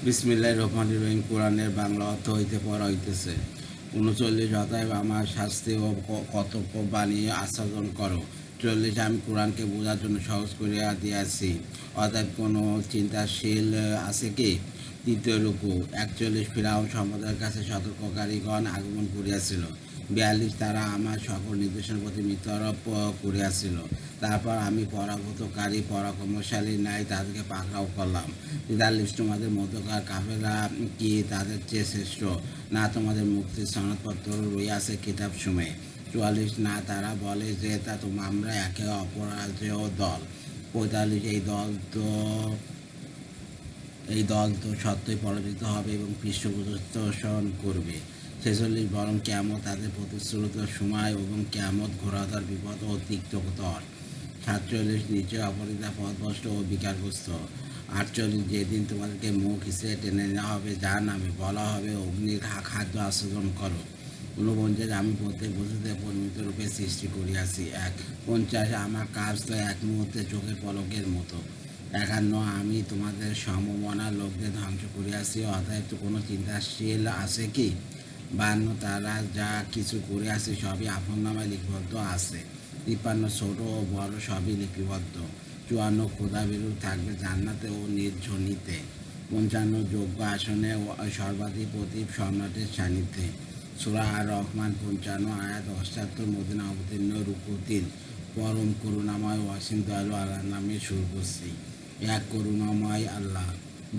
বিসমিল্লাহির রহমানির রহিম। কোরআনের বাংলা অর্থ হইতে পড়া হইতেছে 39। অতএব আমার শাস্তি ও কর্তব্য বানিয়ে আস্বাদন করো। 40। আমি কোরআনকে বোঝার জন্য সহজ করিয়া দিয়াছি, অতএব কোনো চিন্তাশীল আছে কি? তৃতীয় রুকু। 41। ফিরআউন সম্প্রদায়ের কাছে সতর্ককারীগণ আগমন করিয়াছিল। 42। তারা আমার সকল নির্দেশের প্রতি মিথ্যারোপ করিয়াছিল। তারপর আমি পরাভূতকারী পরাক্রমশালী ন্যায় তাদেরকে পাকড়াও করলাম। 43। তোমাদের মধ্যকার কাফেররা কি তাদের চেয়ে শ্রেষ্ঠ? না তোমাদের মুক্তির সনদপত্র রইয়াছে কিতাব সময়ে। 44। না তারা বলে যে আমরা একে অপরাজেয় দল। 45। এই দল তো সত্যই পরাজিত হবে এবং পৃষ্ঠপোষণ করবে। 46। বরং কিয়ামত তাদের প্রতিশ্রুত সময় এবং কিয়ামত ঘোরাতার বিপদ ও তিক্ততর। 47। নিচে অপরিতা পথভ্রষ্ট ও বিকারগ্রস্ত। 48। যেদিন তোমাদেরকে মুখ হিসেবে টেনে নেওয়া হবে যার নামে বলা হবে অগ্নির খাদ্য আস্বাদন করো। 49। আমি প্রত্যেক বস্তুতে পরিমিত রূপে সৃষ্টি করিয়াছি। 50। আমার কাজ তো এক মুহূর্তে চোখের পলকের মতো। 51। আমি তোমাদের সমমনা লোকদের ধ্বংস করিয়াছি, অতএব তো কোনো চিন্তাশীল আছে কি? 52। তারা যা কিছু করিয়াছে সবই আপন নামায় লিপিবদ্ধ আছে। 53। ছোট ও বড় সবই লিপিবদ্ধ। 54। খোদা বিরূপ থাকবে জান্নাতে ও নির্ঝনিতে। 55। যোগ্য আসনে ও সর্বাধিপতি সম্রাটের সান্নিধ্যে। সূরা আর রহমান 55 আয়াত 78 মদিনা অবতীর্ণ। রুকু 3। পরম করুণাময় ও অসীম দয়ালু আল্লাহর নামে শুরু করছি। 1 করুণাময় আল্লাহ।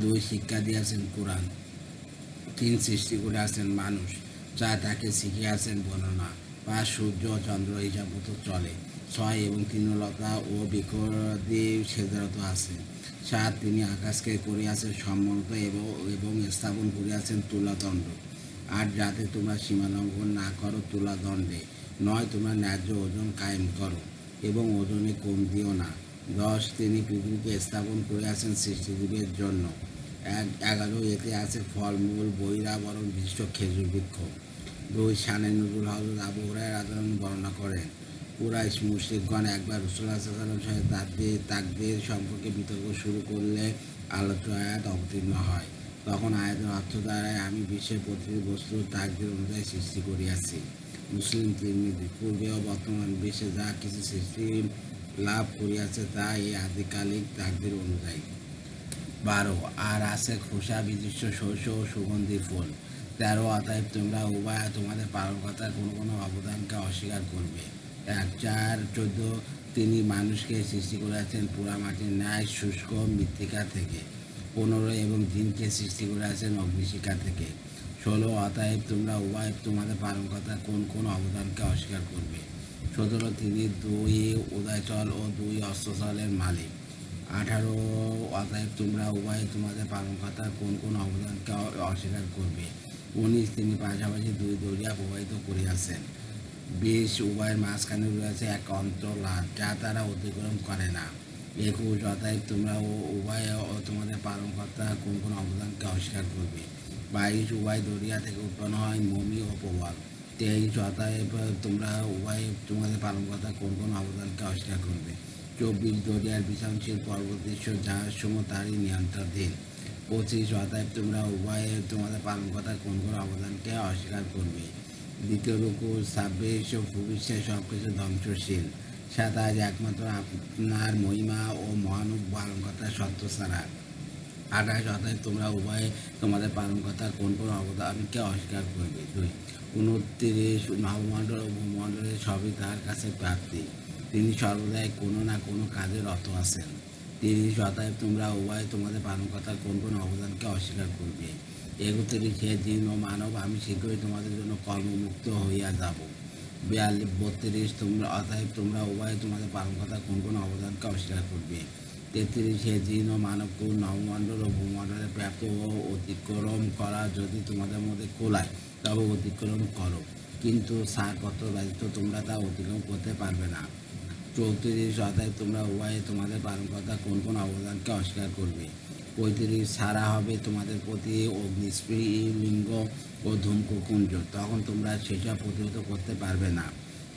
2 শিক্ষা দিয়েছেন কোরআন। 3 সৃষ্টি করিয়াছেন মানুষ। 4 তাকে শিখিয়াছেন বর্ণনা। 5 সূর্য ও চন্দ্র হিসাব মতো চলে। 6 এবং তৃণলতা ও বৃক্ষদি সেজরত আছে। 7 তিনি আকাশকে করিয়াছেন সমুন্নত এবং স্থাপন করিয়াছেন তুলাদণ্ড। 8 যাতে তোমরা সীমালঙ্ঘন না করো তুলাদণ্ডে। 9 তোমরা ন্যায্য ওজন কায়েম করো এবং ওজনে কম দিও না। 10 তিনি পৃথিবীকে স্থাপন করিয়াছেন সৃষ্টিজীবের জন্য। 11 এতে আছে ফলমূল বহিরাবরণ বিশিষ্ট খেজুর বৃক্ষ। 2 শানে নজরুল হযরত আবু হুরায়রা রাদিয়াল্লাহু আনহু বর্ণনা করেন, কুরাইশ মুশরিকগণ একবার রাসূলুল্লাহ সাল্লাল্লাহু আলাইহি ওয়াসাল্লামের সাথে তাকদীর সম্পর্কে বিতর্ক শুরু করলে আলোচ্য আয়াত অবতীর্ণ হয়। তখন আয়াতের অর্থ দাঁড়ায়, আমি বিশ্বের প্রতিটি বস্তুর তাকদীর অনুযায়ী সৃষ্টি করিয়াছি। মুসলিম তিরমিজি। পূর্বে ও বর্তমান বিশ্বে যা কিছু সৃষ্টি লাভ করিয়াছে তা এই আদিকালিক তাকদীর অনুযায়ী। 12 আর আছে খোসা বিশিষ্ট শস্য ও সুগন্ধি ফুল। 13 অতএব তোমরা উভয় তোমাদের পালনকর্তার কোনো কোনো অবদানকে অস্বীকার করবে। 14 তিনি মানুষকে সৃষ্টি করেছেন পোড়ামাটির ন্যায় শুষ্ক মৃত্তিকা থেকে। 15 এবং জিনকে সৃষ্টি করেছেন অগ্নিশিখা থেকে। 16 অতএব তোমরা উভয় তোমাদের পালনকর্তার কোন কোন অবদানকে অস্বীকার করবে। 17 তিনি 2 উদয়চল ও 2 অস্ত্রচলের মালিক। 18 অতএব তোমরা উভয় তোমাদের পালনকর্তার কোন কোন অবদানকে অস্বীকার করবে। 19 তিনি পাশাপাশি 2 দরিয়া প্রবাহিত করিয়াছেন। 20 উভয়ের মাঝখানে রয়েছে এক অন্তর্লাভ যা তারা অতিক্রম করে না। 21 অতএব তোমরা উভয় তোমাদের পালনকর্তার কোন কোন অবদানকে অস্বীকার করবে। 22 উভয় দরিয়া থেকে উৎপন্ন হয় মমি ও প্রবল। 23 অতএব তোমরা উভয় তোমাদের পালনকর্তার কোন কোন অবদানকে অস্বীকার করবে। 24 দরিয়ার বিছানশীল পর্বতদৃশ্য যাহার সমূহ তারই নিয়ন্ত্রণাধীন। 25 অতএব তোমরা উভয়ে তোমাদের পালনকর্তার কোন কোন অবদানকে অস্বীকার করবে। দ্বিতীয় রুকু। 26 ভূপৃষ্ঠের সব কিছু ধ্বংসশীল। 27 একমাত্র আপনার মহিমা ও মহানুভ পালনকর্তার সত্য ছাড়া। 28 অতএব তোমরা উভয়ে তোমাদের পালনকর্তার কোন কোন অবদানকে অস্বীকার করবে। 2 29 নবমণ্ডল ও ভূমণ্ডলের সবই তাঁর কাছে প্রাপ্তি, তিনি সর্বদাই কোনো না কোনো কাজে রত আছেন। 30 অতএব তোমরা উভয় তোমাদের পালনকর্তার কোন কোন অবদানকে অস্বীকার করবে। 31 হে জিন ও মানব, আমি শীঘ্রই তোমাদের জন্য কর্মমুক্ত হইয়া যাব। 32 তোমরা অতএব তোমরা উভয় তোমাদের পালনকর্তার কোন কোন অবদানকে অস্বীকার করবে। 33 হে জিন ও মানব কোন নবমণ্ডল ও ভূমণ্ডলে প্রাপ্ত ও অতিক্রম করা যদি তোমাদের মধ্যে কোলায় তবে অতিক্রম করো, কিন্তু ছাড়পত্র ব্যতীত তোমরা তা অতিক্রম করতে পারবে না। 34 অতএব তোমরা উভয়ে তোমাদের পালনকর্তার কোন কোন অবদানকে অস্বীকার করবে। 35 ছাড়া হবে তোমাদের প্রতি অগ্নিস্ফুলিঙ্গ ও ধূমকুঞ্জ, তখন তোমরা সেসব প্রতিহত করতে পারবে না।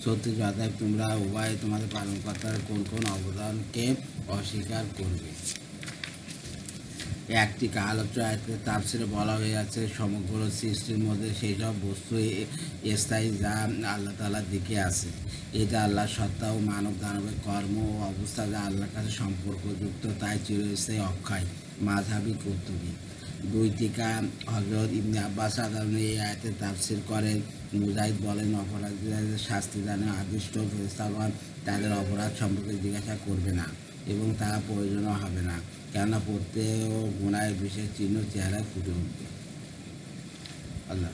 36 অতএব তোমরা উভয়ে তোমাদের পালনকর্তার কোন কোন অবদানকে অস্বীকার করবে। একটি আলোচ্য আয়াতে তাফসীরে বলা হয়েছে সমগ্র সৃষ্টির মধ্যে সেই সব বস্তু স্থায়ী যা আল্লাহ তাআলার দিকে আছে। এটা আল্লাহর সত্তা ও মানব দানবের কর্ম ও অবস্থা যা আল্লাহর কাছে সম্পর্কযুক্ত, তাই চিরস্থায়ী অক্ষয়। মাযহাবী কর্তৃক 2 টিকা হযরত ইবনে আব্বাস সাধারণত এই আয়াতের তাফসীর করেন। মুজাহিদ বলেন, অপরাধীদের শাস্তি দানে আদিষ্ট ফেরেশতাগণ তাদের অপরাধ সম্পর্কে জিজ্ঞাসা করবে না এবং তার প্রয়োজনও হবে না, কেননা প্রত্যেক গুনাহের বিশেষ চিহ্ন চেহারায় ফুটে উঠবে। আল্লাহ।